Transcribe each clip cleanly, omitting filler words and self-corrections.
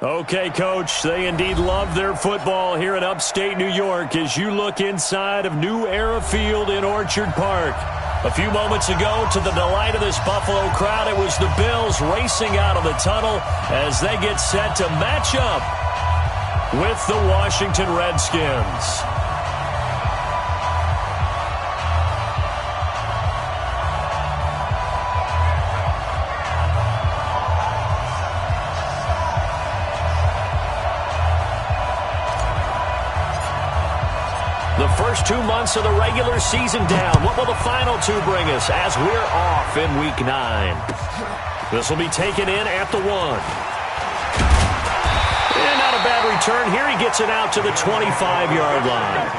Okay, Coach, they indeed love their football here in upstate New York as you look inside of New Era Field in Orchard Park. A few moments ago, to the delight of this Buffalo crowd, it was the Bills racing out of the tunnel as they get set to match up with the Washington Redskins. The first 2 months of the regular season down. What will the final two bring us as we're off in Week 9? This will be taken in at the 1. And not a bad return. Here he gets it out to the 25-yard line.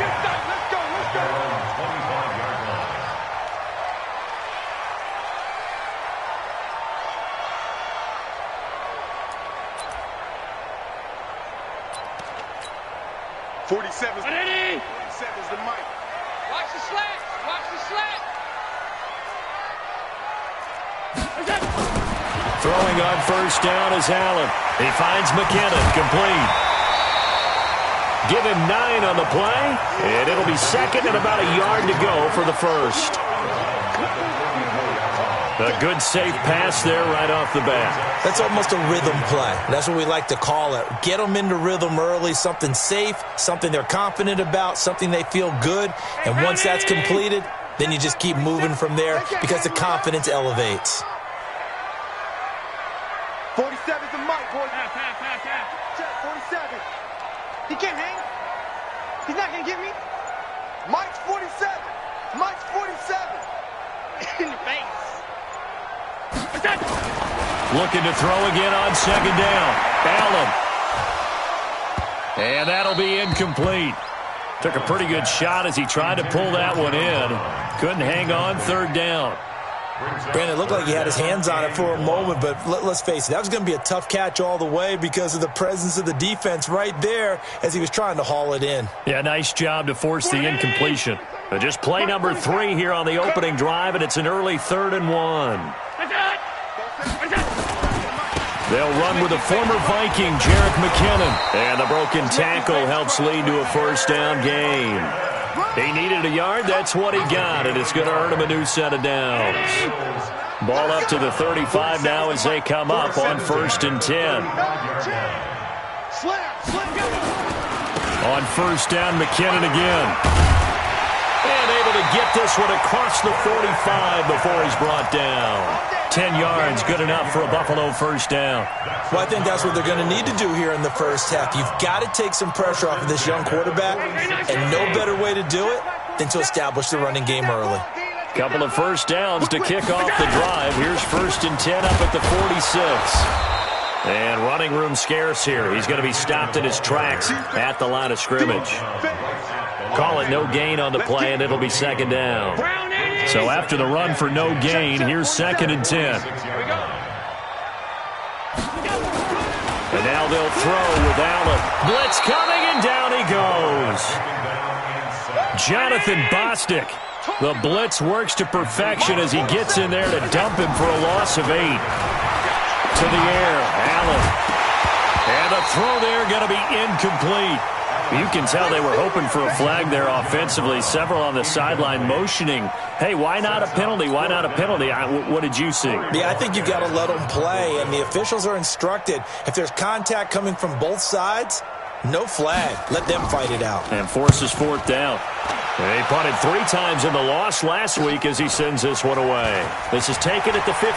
Is the mic. Watch the slant. Watch the slant. Throwing on first down is Allen. He finds McKinnon, complete. Give him 9 on the play, and it'll be second and about a yard to go for the first. A good, safe pass there right off the bat. That's almost a rhythm play. That's what we like to call it. Get them into rhythm early, something safe, something they're confident about, something they feel good. And once that's completed, then you just keep moving from there because the confidence elevates. 47's the mic, boy. Check, 47. He can't hang. He's not going to get me. Mike's 47. Mike's 47. In the face. Looking to throw again on second down. Allen. And that'll be incomplete. Took a pretty good shot as he tried to pull that one in. Couldn't hang on third down. Brandon, it looked like he had his hands on it for a moment, but let's face it, that was going to be a tough catch all the way because of the presence of the defense right there as he was trying to haul it in. Yeah, nice job to force the incompletion. But just play number 3 here on the opening drive, and it's an early 3rd and 1. They'll run with the former Viking, Jerick McKinnon. And the broken tackle helps lead to a first down gain. He needed a yard. That's what he got, and it's going to earn him a new set of downs. Ball up to the 35 now as they come up on 1st and 10. On first down, McKinnon again. And able to get this one across the 45 before he's brought down. 10 yards, good enough for a Buffalo first down. Well, I think that's what they're going to need to do here in the first half. You've got to take some pressure off of this young quarterback, and no better way to do it than to establish the running game early. Couple of first downs to kick off the drive. Here's 1st and 10 up at the 46. And running room scarce here. He's going to be stopped in his tracks at the line of scrimmage. Call it no gain on the play, and it'll be second down. So after the run for no gain, here's 2nd and 10. And now they'll throw with Allen. Blitz coming, and down he goes. Jonathan Bostic. The blitz works to perfection as he gets in there to dump him for a loss of 8. To the air, Allen. And the throw there going to be incomplete. You can tell they were hoping for a flag there offensively. Several on the sideline motioning, hey, why not a penalty? Why not a penalty? What did you see? Yeah, I think you've got to let them play, and the officials are instructed. If there's contact coming from both sides, no flag. Let them fight it out. And forces 4th down. And he punted 3 times in the loss last week as he sends this one away. This is taken at the 15.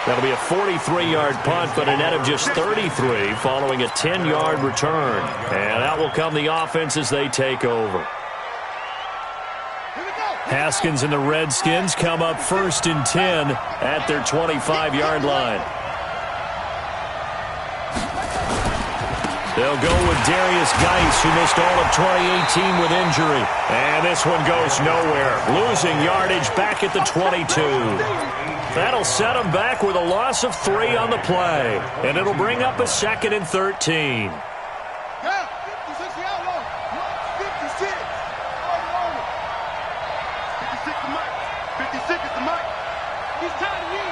That'll be a 43-yard punt, but a net of just 33 following a 10-yard return. And out will come the offense as they take over. Haskins and the Redskins come up 1st and 10 at their 25-yard line. They'll go with Darius Geis, who missed all of 2018 with injury. And this one goes nowhere. Losing yardage back at the 22. That'll set them back with a loss of 3 on the play. And it'll bring up a 2nd and 13. 50 seconds to Mike. He's tired of me.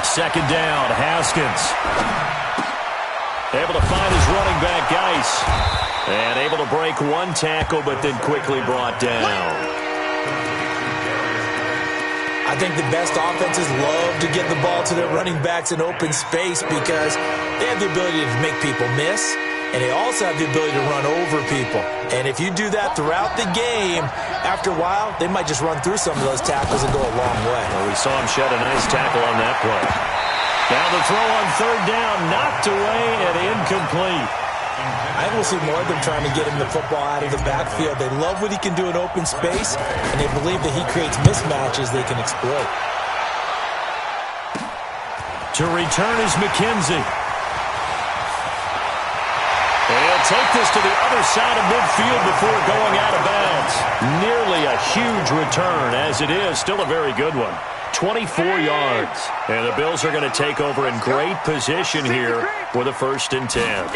Second down, Haskins. Able to find his running back, Geis. And able to break one tackle, but then quickly brought down. I think the best offenses love to get the ball to their running backs in open space because they have the ability to make people miss, and they also have the ability to run over people. And if you do that throughout the game, after a while, they might just run through some of those tackles and go a long way. Well, we saw him shed a nice tackle on that play. Now the throw on third down, knocked away and incomplete. I think we'll see more of them trying to get him the football out of the backfield. They love what he can do in open space, and they believe that he creates mismatches they can exploit. To return is McKenzie. He'll take this to the other side of midfield before going out of bounds. Nearly a huge return, as it is. Still a very good one. 24 yards. And the Bills are going to take over in great position here with a 1st and 10.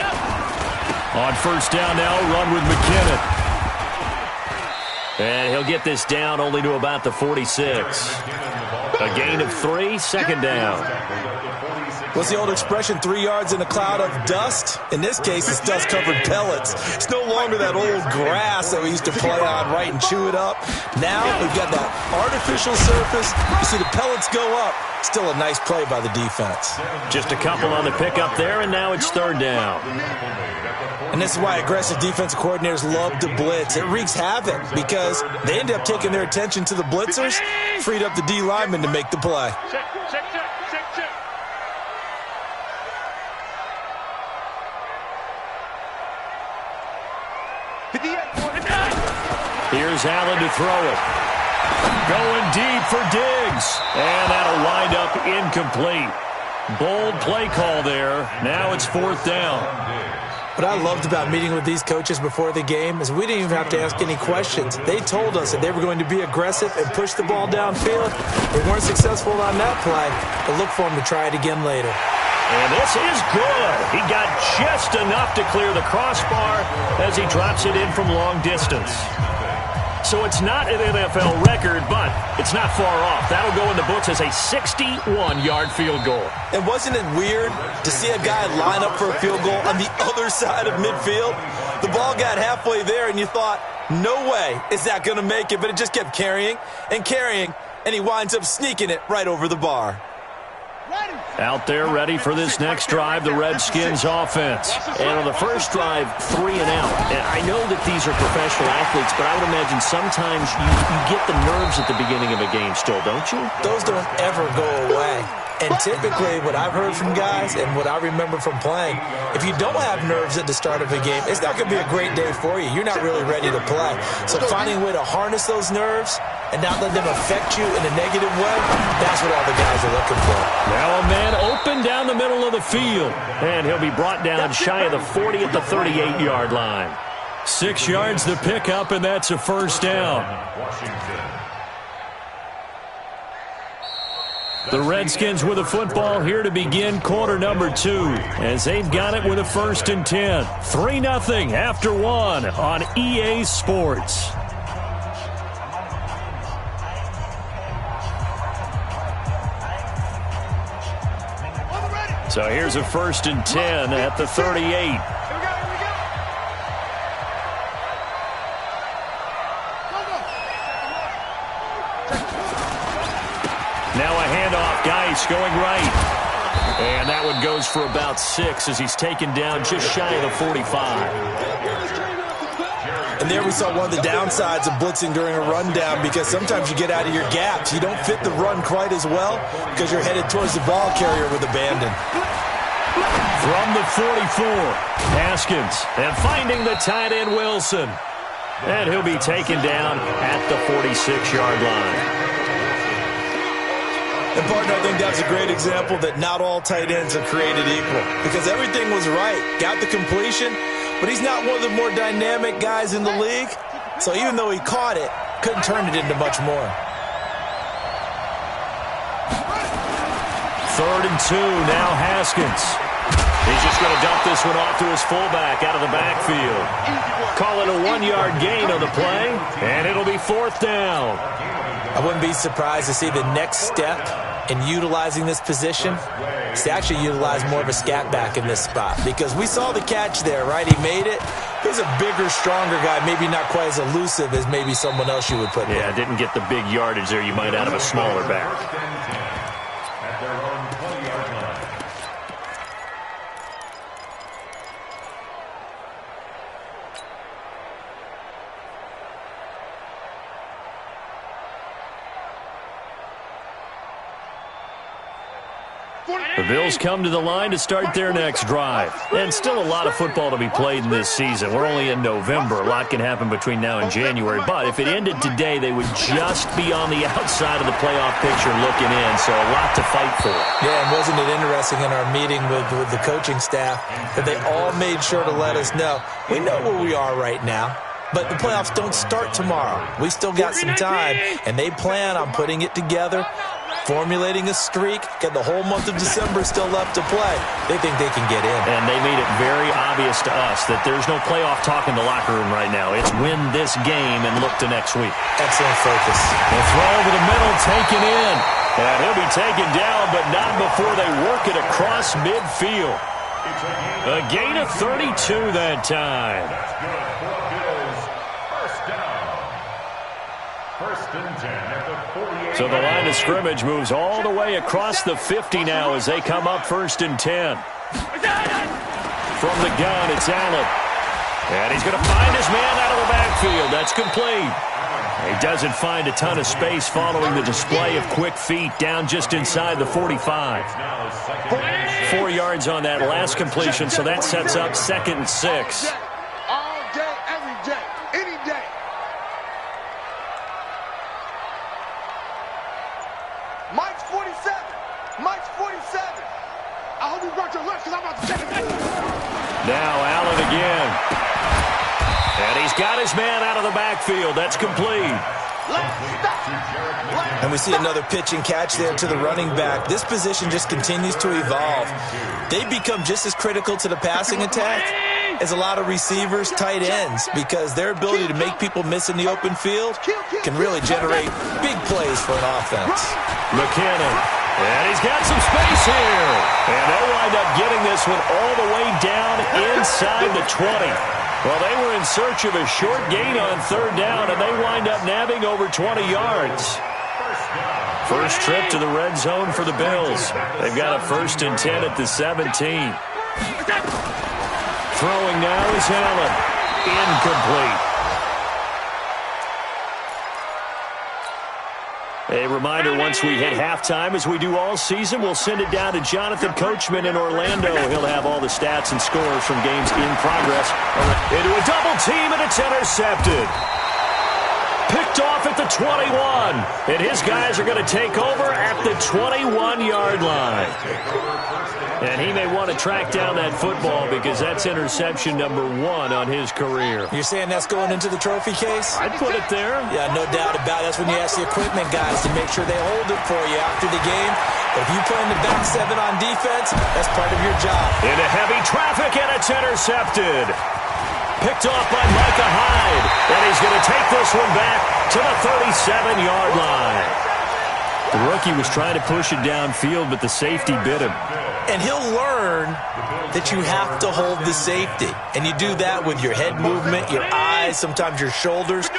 On first down now, run with McKinnon. And he'll get this down only to about the 46. A gain of 3, second down. What's the old expression, 3 yards in a cloud of dust? In this case, it's dust-covered pellets. It's no longer that old grass that we used to play on, right, and chew it up. Now we've got that artificial surface. You see the pellets go up. Still a nice play by the defense. Just a couple on the pickup there, and now it's third down. And this is why aggressive defensive coordinators love to blitz. It wreaks havoc because they end up taking their attention to the blitzers, freed up the D lineman to make the play. Here's Allen to throw it. Going deep for Diggs. And that'll wind up incomplete. Bold play call there. Now it's 4th down. What I loved about meeting with these coaches before the game is we didn't even have to ask any questions. They told us that they were going to be aggressive and push the ball downfield. They weren't successful on that play, but look for them to try it again later. And this is good. He got just enough to clear the crossbar as he drops it in from long distance. So it's not an NFL record, but it's not far off. That'll go in the books as a 61-yard field goal. And wasn't it weird to see a guy line up for a field goal on the other side of midfield? The ball got halfway there, and you thought, no way is that going to make it, but it just kept carrying and carrying, and he winds up sneaking it right over the bar. Out there ready for this next drive, the Redskins offense. And on the first drive, 3 and out. And I know that these are professional athletes, but I would imagine sometimes you get the nerves at the beginning of a game still, don't you? Those don't ever go away. And typically, what I've heard from guys and what I remember from playing, if you don't have nerves at the start of a game, it's not going to be a great day for you. You're not really ready to play. So finding a way to harness those nerves and not let them affect you in a negative way, that's what all the guys are looking for. Now a man open down the middle of the field. And he'll be brought down shy of the 40 at the 38-yard line. 6 yards to pick up, and that's a 1st down. The Redskins with a football here to begin quarter number 2 as they've got it with a 1st and 10. 3-0 after 1 on EA Sports. So here's a 1st and 10 at the 38. Now a handoff, Geis going right. And that one goes for about 6 as he's taken down just shy of the 45. And there we saw one of the downsides of blitzing during a rundown because sometimes you get out of your gaps. You don't fit the run quite as well because you're headed towards the ball carrier with abandon. From the 44, Haskins. And finding the tight end, Wilson. And he'll be taken down at the 46-yard line. And, partner, I think that's a great example that not all tight ends are created equal because everything was right. Got the completion, but he's not one of the more dynamic guys in the league. So even though he caught it, couldn't turn it into much more. 3rd and 2, now Haskins. He's just going to dump this one off to his fullback out of the backfield. Call it a 1-yard gain on the play, and it'll be 4th down. I wouldn't be surprised to see the next step in utilizing this position is to actually utilize more of a scat back in this spot, because we saw the catch there, right? He made it. He's a bigger, stronger guy, maybe not quite as elusive as maybe someone else you would put there. Yeah, didn't get the big yardage there you might out of a smaller back. The Bills come to the line to start their next drive. And still a lot of football to be played in this season. We're only in November. A lot can happen between now and January. But if it ended today, they would just be on the outside of the playoff picture looking in. So a lot to fight for. Yeah, and wasn't it interesting in our meeting with the coaching staff that they all made sure to let us know, we know where we are right now. But the playoffs don't start tomorrow. We still got some time, and they plan on putting it together, formulating a streak, got the whole month of December still left to play. They think they can get in. And they made it very obvious to us that there's no playoff talk in the locker room right now. It's win this game and look to next week. Excellent focus. The throw over the middle, taken in. And he'll be taken down, but not before they work it across midfield. A gain of 32 that time. So the line of scrimmage moves all the way across the 50 now as they come up 1st and 10. From the gun, it's Allen. And he's going to find his man out of the backfield. That's complete. He doesn't find a ton of space following the display of quick feet down just inside the 45. 4 yards on that last completion, so that sets up 2nd and 6. All day, every day, any day. Mike's 47. Mike's 47. I hope you brought your lunch because I'm about to take it. Now Allen again. And he's got his man out of the backfield. That's complete. And we see another pitch and catch there to the running back. This position just continues to evolve. They become just as critical to the passing attack as a lot of receivers, tight ends, because their ability to make people miss in the open field can really generate big plays for an offense. McKinnon. And he's got some space here. And they'll wind up getting this one all the way down inside the 20. Well, they were in search of a short gain on 3rd down, and they wind up nabbing over 20 yards. First trip to the red zone for the Bills. They've got a 1st and 10 at the 17. Throwing now is Allen. Incomplete. A reminder, once we hit halftime, as we do all season, we'll send it down to Jonathan Coachman in Orlando. He'll have all the stats and scores from games in progress. Into a double team, and it's intercepted. Picked off at the 21. And his guys are going to take over at the 21-yard line. And he may want to track down that football because that's interception number 1 on his career. You're saying that's going into the trophy case? I'd put it there. Yeah, no doubt about it. That's when you ask the equipment guys to make sure they hold it for you after the game. But if you play in the back 7 on defense, that's part of your job. Into heavy traffic, and it's intercepted. Picked off by Micah Hyde. And he's going to take this one back to the 37-yard line. The rookie was trying to push it downfield, but the safety bit him. And he'll learn that you have to hold the safety. And you do that with your head movement, your eyes, sometimes your shoulders.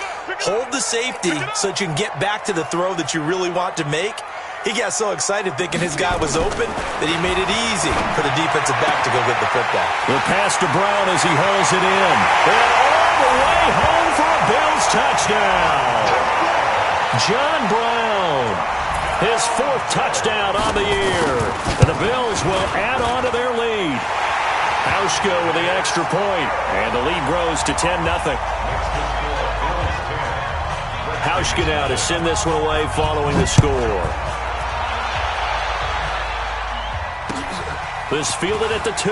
Hold the safety so that you can get back to the throw that you really want to make. He got so excited thinking his guy was open that he made it easy for the defensive back to go get the football. The pass to Brown as he hauls it in. And all the way home for a Bills touchdown. John Brown, his 4th touchdown on the year. And the Bills will add on to their lead. Hauschka with the extra point. And the lead grows to 10-0. Hauschka now to send this one away following the score. This fielded at the 2.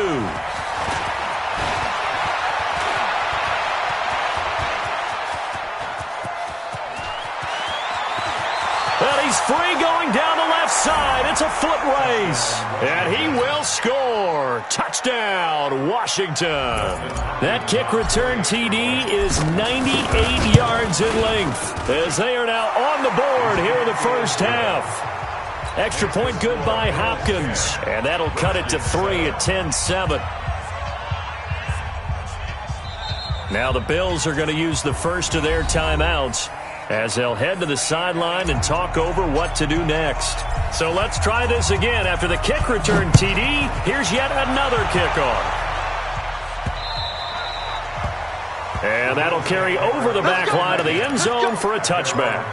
And he's free going down the left side. It's a foot race. And he will score. Touchdown, Washington. That kick return TD is 98 yards in length as they are now on the board here in the first half. Extra point good by Hopkins. And that'll cut it to 3 at 10-7. Now the Bills are going to use the first of their timeouts as they'll head to the sideline and talk over what to do next. So let's try this again. After the kick return TD, here's yet another kickoff. And that'll carry over the back line of the end zone for a touchback.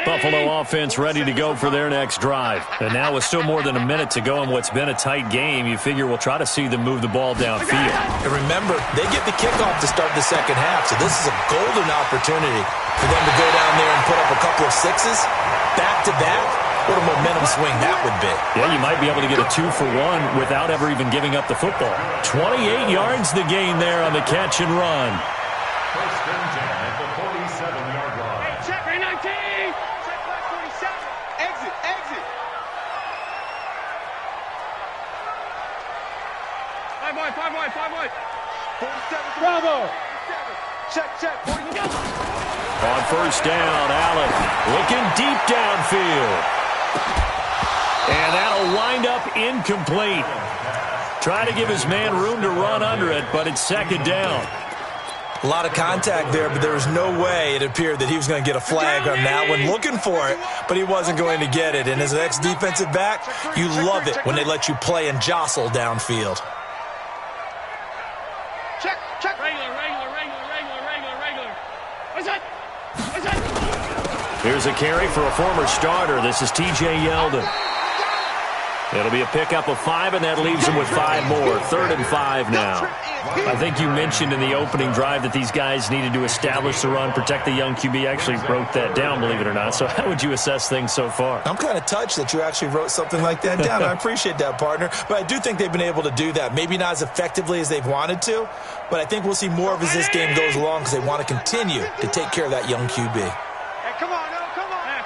Buffalo offense ready to go for their next drive. And now with still more than a minute to go in what's been a tight game, you figure we'll try to see them move the ball downfield. And remember, they get the kickoff to start the second half, so this is a golden opportunity for them to go down there and put up a couple of sixes back-to-back. What a momentum swing that would be. Yeah, you might be able to get a 2-for-1 without ever even giving up the football. 28 yards the gain there on the catch and run. First and 10 at the 47-yard line. Hey, check 19. Check 47. Exit, exit. 5 wide, 5 wide, 5 wide. 47. Bravo. 47. Check, 47. On first down, Allen looking deep downfield. And that'll wind up incomplete. Try to give his man room to run under it, but it's second down. A lot of contact there, but there was no way it appeared that he was going to get a flag on that one. Looking for it, but he wasn't going to get it. And as an ex-defensive back, you love it when they let you play and jostle downfield. Check, check. Regular. What's that? Here's a carry for a former starter. This is T.J. Yeldon. It'll be a pickup of 5, and that leaves him with 5 more. 3rd and 5 now. I think you mentioned in the opening drive that these guys needed to establish the run, protect the young QB. I actually wrote that down, believe it or not. So how would you assess things so far? I'm kind of touched that you actually wrote something like that down. I appreciate that, partner. But I do think they've been able to do that. Maybe not as effectively as they've wanted to, but I think we'll see more of as this game goes along because they want to continue to take care of that young QB. Hey, come on, no, come on. Half.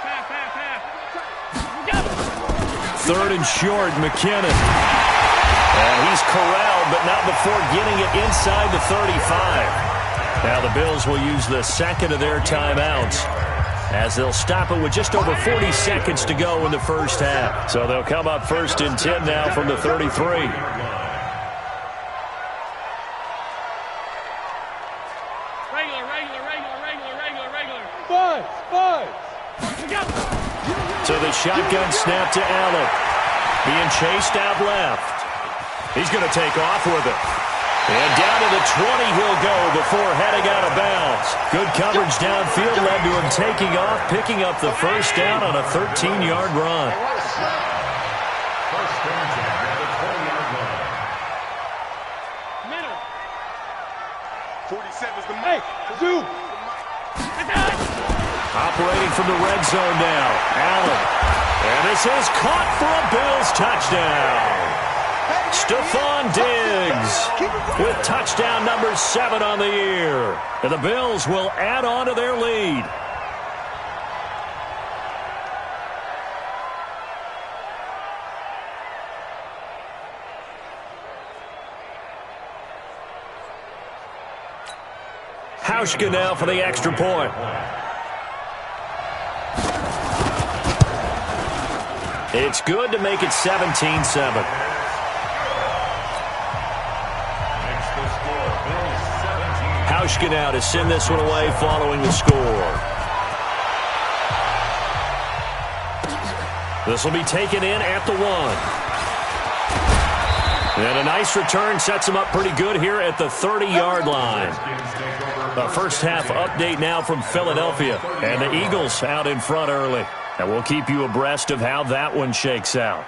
3rd and short, McKinnon. And he's corralled, but not before getting it inside the 35. Now the Bills will use the second of their timeouts as they'll stop it with just over 40 seconds to go in the first half. So they'll come up 1st and 10 now from the 33. Regular. Buzz. So the shotgun snap to Allen. Being chased out left. He's going to take off with it. And down to the 20 he'll go before heading out of bounds. Good coverage downfield led to him taking off, picking up the first down on a 13-yard run. First and 10 at the 20-yard line. Middle. 47's the Hey, Zoo. Operating from the red zone now, Allen. And this is caught for a Bills touchdown. Stephon Diggs with touchdown number 7 on the year. And the Bills will add on to their lead. Hauschka now for the extra point. It's good to make it 17-7. Hauschka now to send this one away following the score. This will be taken in at the 1. And a nice return sets him up pretty good here at the 30-yard line. The first half update now from Philadelphia. And the Eagles out in front early. And we'll keep you abreast of how that one shakes out.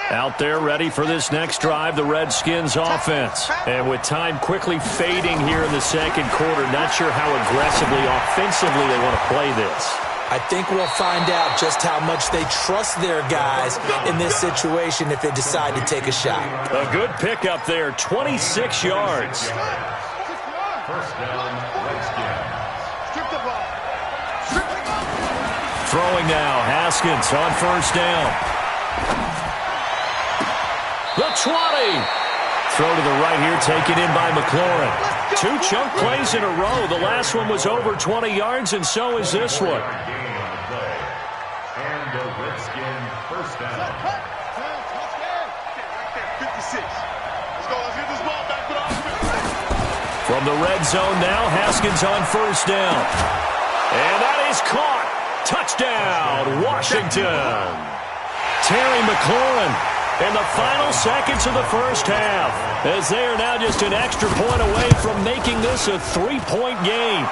Out there ready for this next drive, the Redskins offense. And with time quickly fading here in the second quarter, not sure how aggressively, offensively they want to play this. I think we'll find out just how much they trust their guys in this situation if they decide to take a shot. A good pickup there, 26 yards. First down, Redskins. Strip the ball. Strip the ball. Throwing now, Haskins on first down. The 20. Throw to the right here, taken in by McLaurin. 2 chunk plays in a row. The last one was over 20 yards, and so is this one. And the Redskin first down. 56. Let's go. Let's get this ball back for the offense. From the red zone now, Haskins on first down. And that is caught. Touchdown, Washington. Terry McLaurin in the final seconds of the first half, as they are now just an extra point away from making this a 3-point game.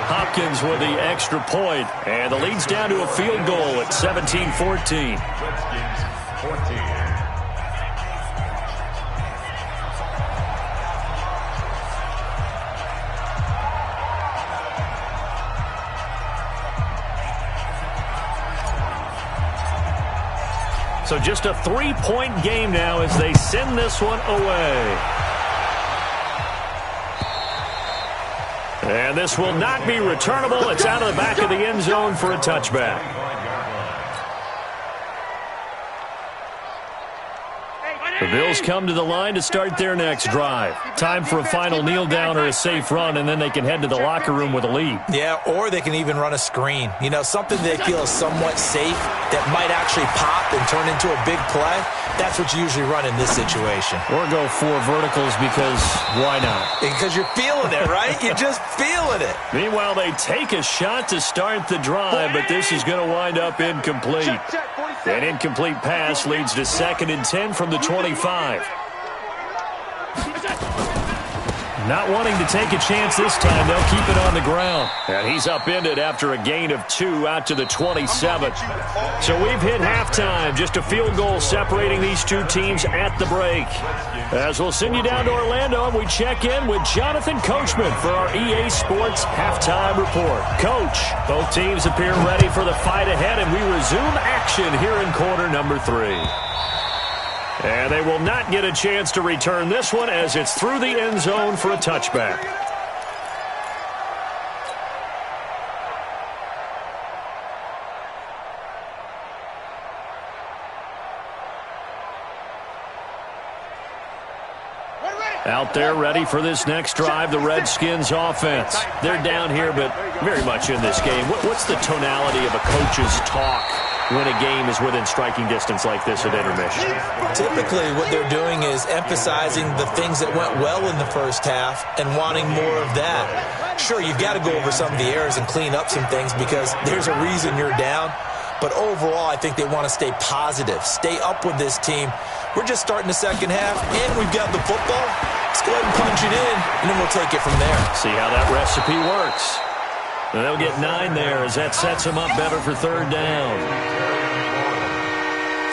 Hopkins with the extra point, and the lead's down to a field goal at 17-14. Redskins 14. So just a 3-point game now as they send this one away. And this will not be returnable. It's out of the back of the end zone for a touchback. The Bills come to the line to start their next drive. Time for a final kneel down or a safe run, and then they can head to the locker room with a lead. Yeah, or they can even run a screen. You know, something they feel is somewhat safe that might actually pop and turn into a big play. That's what you usually run in this situation. Or go 4 verticals because why not? Because you're feeling it, right? You're just feeling it. Meanwhile, they take a shot to start the drive, but this is going to wind up incomplete. An incomplete pass leads to 2nd and 10 from the 25. Not wanting to take a chance this time, they'll keep it on the ground. And he's upended after a gain of 2 out to the 27. So we've hit halftime. Just a field goal separating these two teams at the break. As we'll send you down to Orlando, and we check in with Jonathan Coachman for our EA Sports Halftime Report. Coach, both teams appear ready for the fight ahead, and we resume action here in quarter number 3. And they will not get a chance to return this one as it's through the end zone for a touchback. Out there ready for this next drive, the Redskins offense. They're down here, but very much in this game. What's the tonality of a coach's talk when a game is within striking distance like this at intermission? Typically, what they're doing is emphasizing the things that went well in the first half and wanting more of that. Sure, you've got to go over some of the errors and clean up some things because there's a reason you're down. But overall, I think they want to stay positive, stay up with this team. We're just starting the second half, and we've got the football. Let's go ahead and punch it in, and then we'll take it from there. See how that recipe works. And they'll get 9 there as that sets them up better for 3rd down.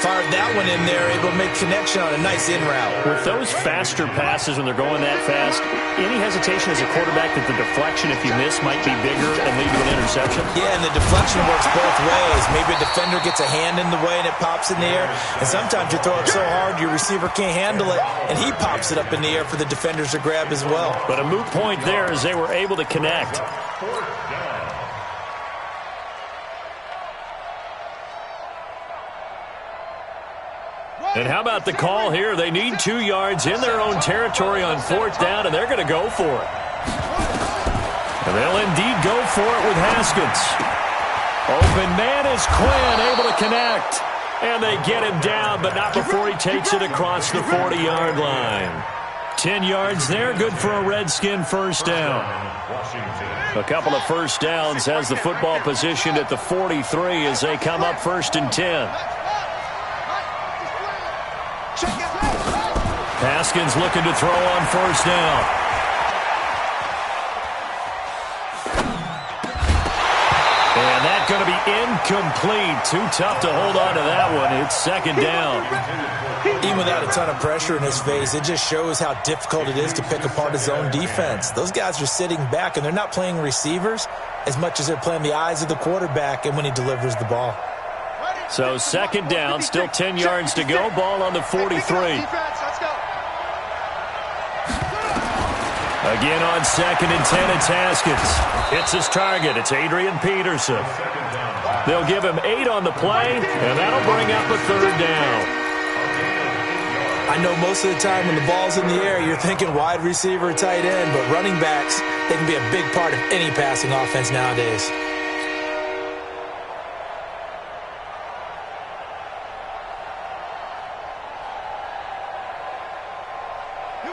Fired that one in there, able to make connection on a nice in route. With those faster passes when they're going that fast, any hesitation as a quarterback that the deflection, if you miss, might be bigger and lead to an interception? Yeah, and the deflection works both ways. Maybe a defender gets a hand in the way and it pops in the air. And sometimes you throw it so hard your receiver can't handle it, and he pops it up in the air for the defenders to grab as well. But a moot point there as they were able to connect. And how about the call here? They need 2 yards in their own territory on 4th down, and they're going to go for it. And they'll indeed go for it with Haskins. Open man is Quinn, able to connect. And they get him down, but not before he takes it across the 40-yard line. 10 yards there, good for a Redskin first down. A couple of first downs has the football positioned at the 43 as they come up 1st and 10. Haskins looking to throw on 1st down. And that going to be incomplete. Too tough to hold on to that one. It's second down. Even without a ton of pressure in his face, it just shows how difficult it is to pick apart his own defense. Those guys are sitting back, and they're not playing receivers as much as they're playing the eyes of the quarterback and when he delivers the ball. So second down, still 10 yards to go. Ball on the 43. Again on 2nd and 10, it's Haskins. Hits his target. It's Adrian Peterson. They'll give him 8 on the play, and that'll bring up a third down. I know most of the time when the ball's in the air, you're thinking wide receiver, tight end, but running backs, they can be a big part of any passing offense nowadays.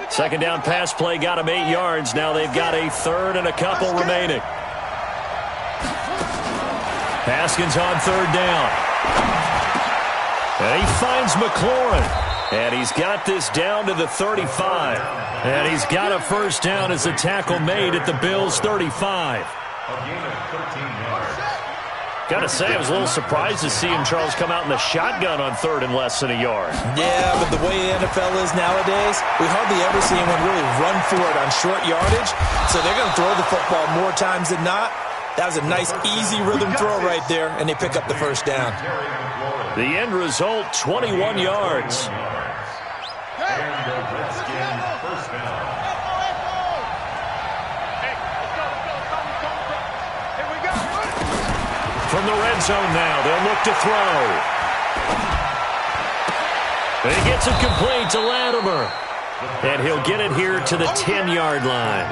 Second down pass play got him 8 yards. Now they've got a third and a couple remaining. Haskins on third down. And he finds McLaurin. And he's got this down to the 35. And he's got a first down as the tackle made at the Bills' 35. Got to say, I was a little surprised to see him, Charles, come out in the shotgun on third and less than a yard. Yeah, but the way the NFL is nowadays, we hardly ever see anyone really run for it on short yardage. So they're going to throw the football more times than not. That was a nice, easy rhythm throw right there, and they pick up the first down. The end result, 21 yards. From the red zone now, they'll look to throw. And he gets it complete to Latimer. And he'll get it here to the 10-yard line.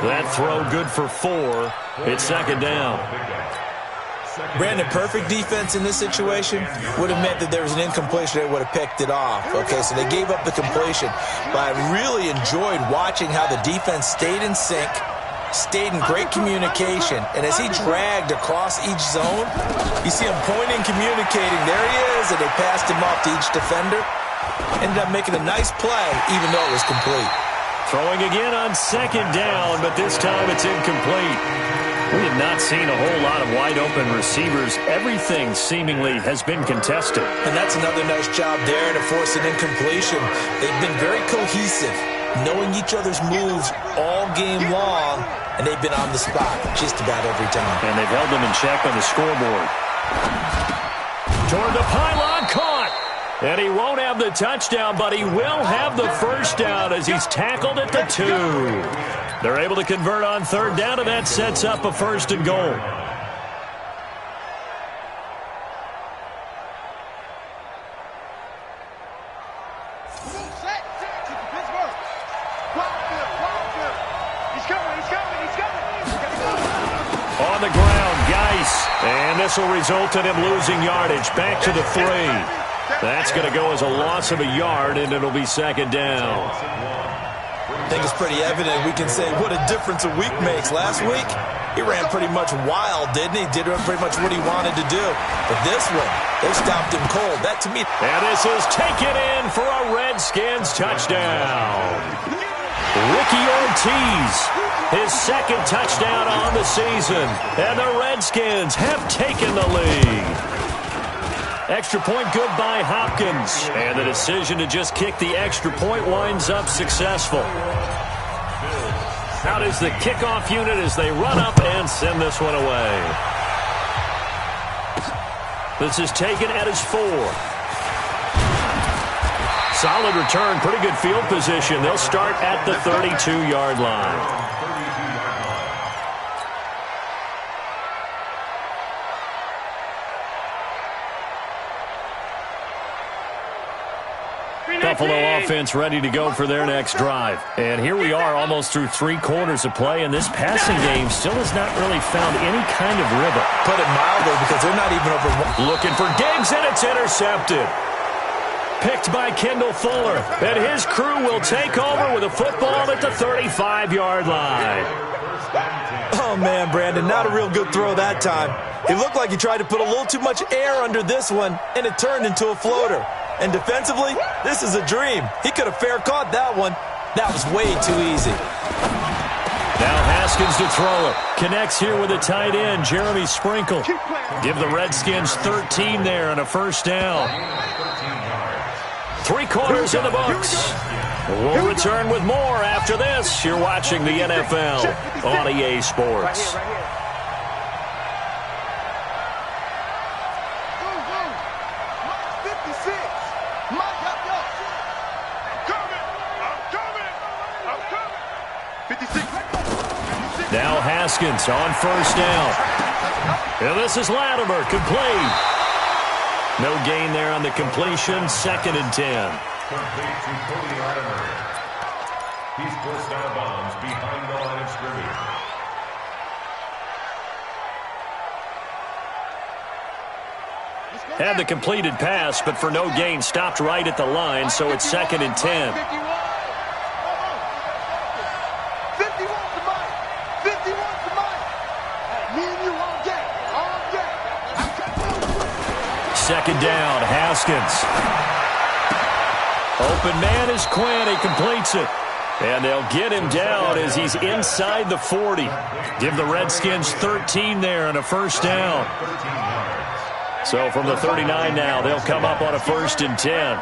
That throw good for 4. It's second down. Brandon, perfect defense in this situation would have meant that there was an incompletion. They would have picked it off. Okay, so they gave up the completion. But I really enjoyed watching how the defense stayed in sync, stayed in great communication, and as he dragged across each zone, you see him pointing, communicating. There he is, and they passed him off to each defender. Ended up making a nice play, even though it was complete. Throwing again on second down, but this time it's incomplete. We have not seen a whole lot of wide-open receivers. Everything seemingly has been contested. And that's another nice job there to force an incompletion. They've been very cohesive, knowing each other's moves all game long, and they've been on the spot just about every time. And they've held them in check on the scoreboard. Toward the pylon, caught! And he won't have the touchdown, but he will have the first down as he's tackled at the 2. They're able to convert on third down, and that sets up a first and goal. On the ground, Geis. And this will result in him losing yardage. Back to the 3. That's going to go as a loss of a yard, and it'll be second down. I think it's pretty evident. We can say what a difference a week makes. Last week, he ran pretty much wild, didn't he? Did pretty much what he wanted to do. But this one, they stopped him cold. That to me. And this is taken in for a Redskins touchdown. Ricky Ortiz, his second touchdown on the season. And the Redskins have taken the lead. Extra point good by Hopkins. And the decision to just kick the extra point winds up successful. Out is the kickoff unit as they run up and send this one away. This is taken at his 4. Solid return, pretty good field position. They'll start at the 32-yard line. Buffalo offense ready to go for their next drive. And here we are almost through 3 quarters of play, and this passing game still has not really found any kind of rhythm. Put it mildly, because they're not even over 1. Looking for Diggs, and it's intercepted. Picked by Kendall Fuller. And his crew will take over with a football at the 35-yard line. Oh, man, Brandon, not a real good throw that time. It looked like he tried to put a little too much air under this one, and it turned into a floater. And defensively, this is a dream. He could have fair caught that one. That was way too easy. Now Haskins to throw it. Connects here with a tight end, Jeremy Sprinkle. Give the Redskins 13 there and a first down. 3 quarters in the books. We'll return with more after this. You're watching the NFL on EA Sports. Now Haskins on first down. And this is Latimer, complete. No gain there on the completion, 2nd and 10. Complete to Cody Latimer. He's forced out of bounds behind the line of scrimmage. Had the completed pass, but for no gain, stopped right at the line, so it's 2nd and 10. 2nd down, Haskins. Open man is Quinn. He completes it. And they'll get him down as he's inside the 40. Give the Redskins 13 there and a first down. So from the 39 now, they'll come up on a 1st and 10.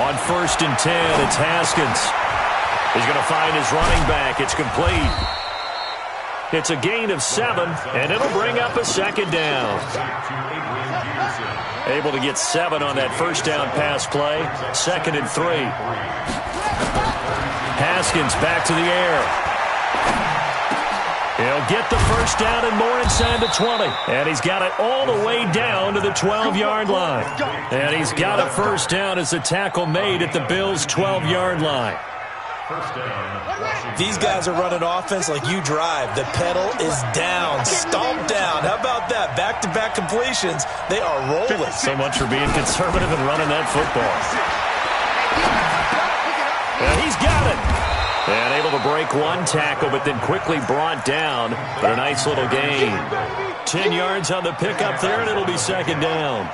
On 1st and 10, it's Haskins. He's going to find his running back. It's complete. It's a gain of 7, and it'll bring up a 2nd down. Able to get 7 on that first down pass play. 2nd and 3. Haskins back to the air. He'll get the first down and more inside the 20. And he's got it all the way down to the 12-yard line. And he's got a first down as the tackle made at the Bills' 12-yard line. These guys are running offense like you drive. The pedal is down, stomped down. How about that? Back-to-back completions. They are rolling. So much for being conservative and running that football. And he's got it. And able to break one tackle, but then quickly brought down. But a nice little gain. 10 yards on the pickup there, and it'll be 2nd down.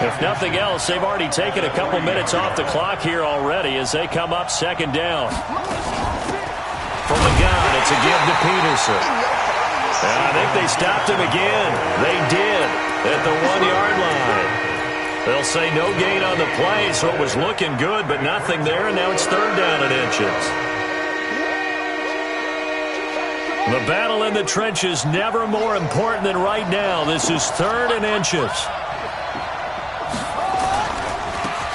If nothing else, they've already taken a couple minutes off the clock here already as they come up 2nd down. From the gun, it's a give to Peterson. And I think they stopped him again. They did at the 1-yard line. They'll say no gain on the play, so it was looking good, but nothing there, and now it's 3rd down and inches. The battle in the trenches never more important than right now. This is 3rd and inches.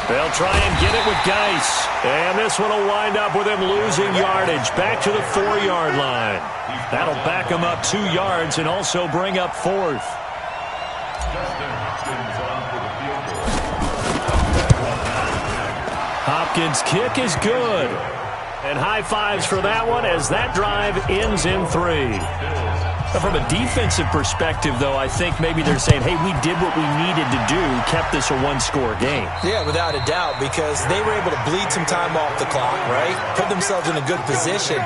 They'll try and get it with Geis. And this one will wind up with him losing yardage back to the 4-yard line. That'll back him up 2 yards and also bring up 4th. Hopkins' kick is good. And high fives for that one as that drive ends in 3. From a defensive perspective, though, I think maybe they're saying, hey, we did what we needed to do, kept this a 1-score game. Yeah, without a doubt, because they were able to bleed some time off the clock, right? Put themselves in a good position,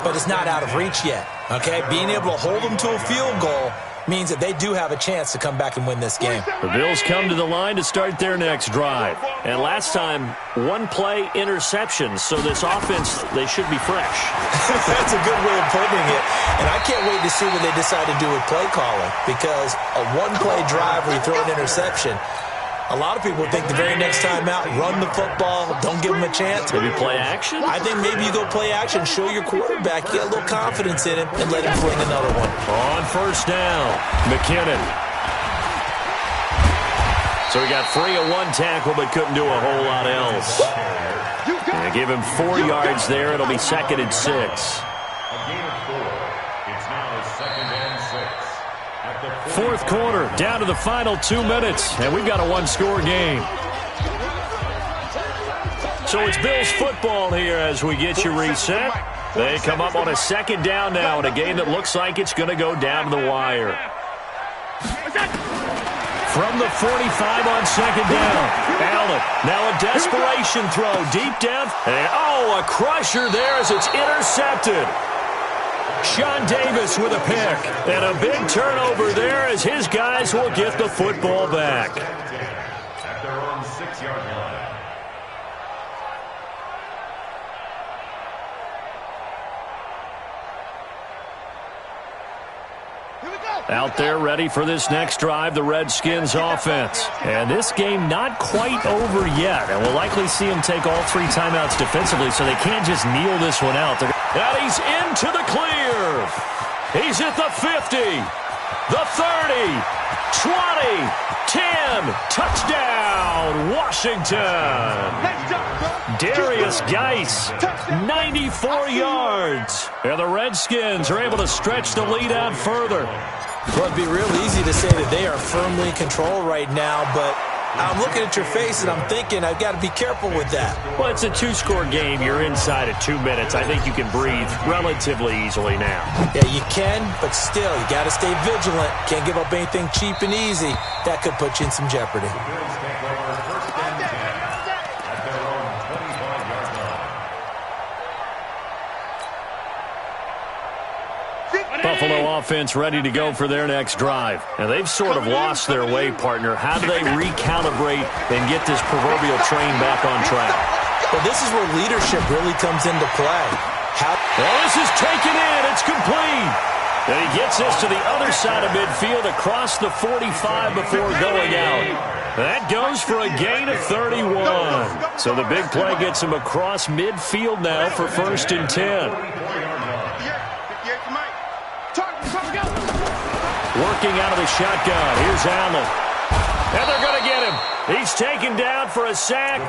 but it's not out of reach yet, okay? Being able to hold them to a field goal means that they do have a chance to come back and win this game. The Bills come to the line to start their next drive. And last time, 1-play interception, so this offense, they should be fresh. That's a good way of putting it. And I can't wait to see what they decide to do with play calling, because a 1-play drive where you throw an interception, a lot of people think the very next time out, run the football, don't give them a chance. Maybe play action? I think maybe you go play action, show your quarterback, get a little confidence in him, and let him fling another one. On first down, McKinnon. So he got free of 1 tackle, but couldn't do a whole lot else. They give him 4 yards there. It'll be 2nd and 6. A gain of 4. It's now 2nd and 6. 4th quarter, down to the final 2 minutes, and we've got a 1-score game. So it's Bills football here as we get you reset. They come up on a 2nd down now in a game that looks like it's going to go down to the wire. From the 45 on 2nd down, Allen, now a desperation throw, deep down, and a crusher there as it's intercepted. Sean Davis with a pick, and a big turnover there as his guys will get the football back. At their own 6-yard line. Out there ready for this next drive, the Redskins offense. And this game not quite over yet. And we'll likely see them take all 3 timeouts defensively, so they can't just kneel this one out. And he's into the clear. He's at the 50, the 30, 20, 10. Touchdown, Washington. Darius Geis, 94 yards. And the Redskins are able to stretch the lead out further. Well, it'd be real easy to say that they are firmly in control right now, but I'm looking at your face and I'm thinking I've got to be careful with that. Well, it's a 2-score game. You're inside at 2 minutes. I think you can breathe relatively easily now. Yeah, you can, but still, you got to stay vigilant. Can't give up anything cheap and easy. That could put you in some jeopardy. Buffalo offense ready to go for their next drive. And they've sort of lost their way, partner. How do they recalibrate and get this proverbial train back on track? Well, this is where leadership really comes into play. Well, this is taken in. It's complete. And he gets this to the other side of midfield across the 45 before going out. That goes for a gain of 31. So the big play gets him across midfield now for 1st and 10. Working out of the shotgun. Here's Allen. And they're going to get him. He's taken down for a sack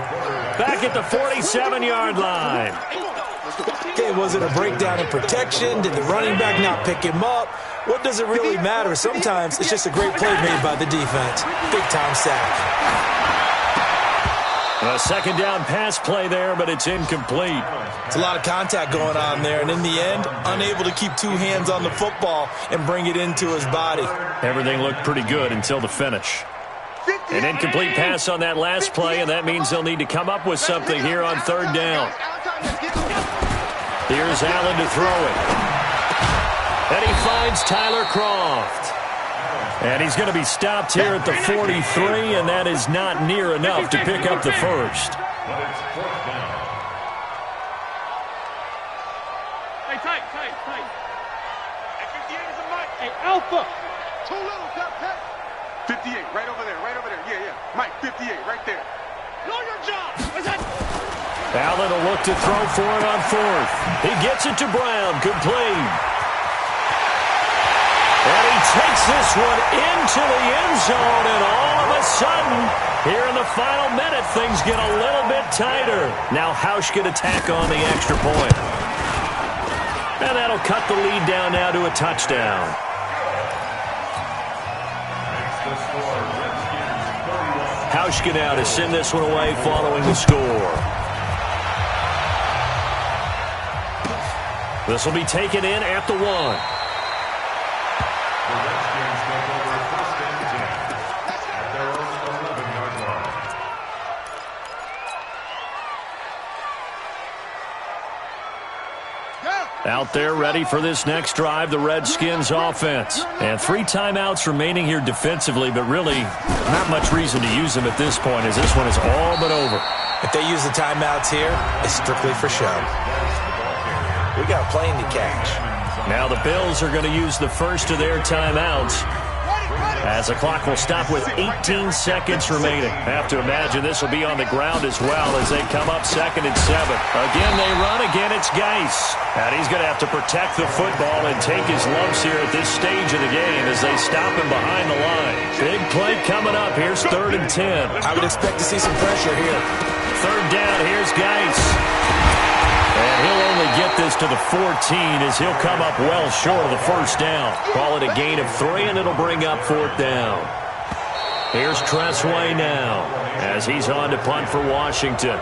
back at the 47-yard line. Okay, was it a breakdown in protection? Did the running back not pick him up? What does it really matter? Sometimes it's just a great play made by the defense. Big-time sack. A 2nd down pass play there, but it's incomplete. It's a lot of contact going on there, and in the end, unable to keep 2 hands on the football and bring it into his body. Everything looked pretty good until the finish. An incomplete pass on that last play, and that means they'll need to come up with something here on 3rd down. Here's Allen to throw it. And he finds Tyler Kroft. And he's going to be stopped here at the 43, and that is not near enough to pick up the first. Hey, tight. Hey, 58 is a mic. Hey, Alpha. Too little, Cut. 58, right over there. Yeah. Mike, 58, right there. Know your job. What's that? Allen will look to throw for it on 4th. He gets it to Brown, complete. And he takes this one into the end zone, and all of a sudden, here in the final minute, things get a little bit tighter. Now Hausch can attack on the extra point. And that'll cut the lead down now to a touchdown. Hausch now to send this one away following the score. This will be taken in at the 1. Out there ready for this next drive, the Redskins offense. And 3 timeouts remaining here defensively, but really not much reason to use them at this point as this one is all but over. If they use the timeouts here, it's strictly for show. We got a plane to catch. Now the Bills are going to use the first of their timeouts as the clock will stop with 18 seconds remaining. I have to imagine this will be on the ground as well as they come up 2nd and 7. Again, they run. Again, it's Geis. And he's going to have to protect the football and take his lumps here at this stage of the game as they stop him behind the line. Big play coming up. Here's 3rd and 10. I would expect to see some pressure here. 3rd down. Here's Geis. And he'll only get this to the 14 as he'll come up well short of the 1st down. Call it a gain of 3, and it'll bring up 4th down. Here's Tressway now as he's on to punt for Washington.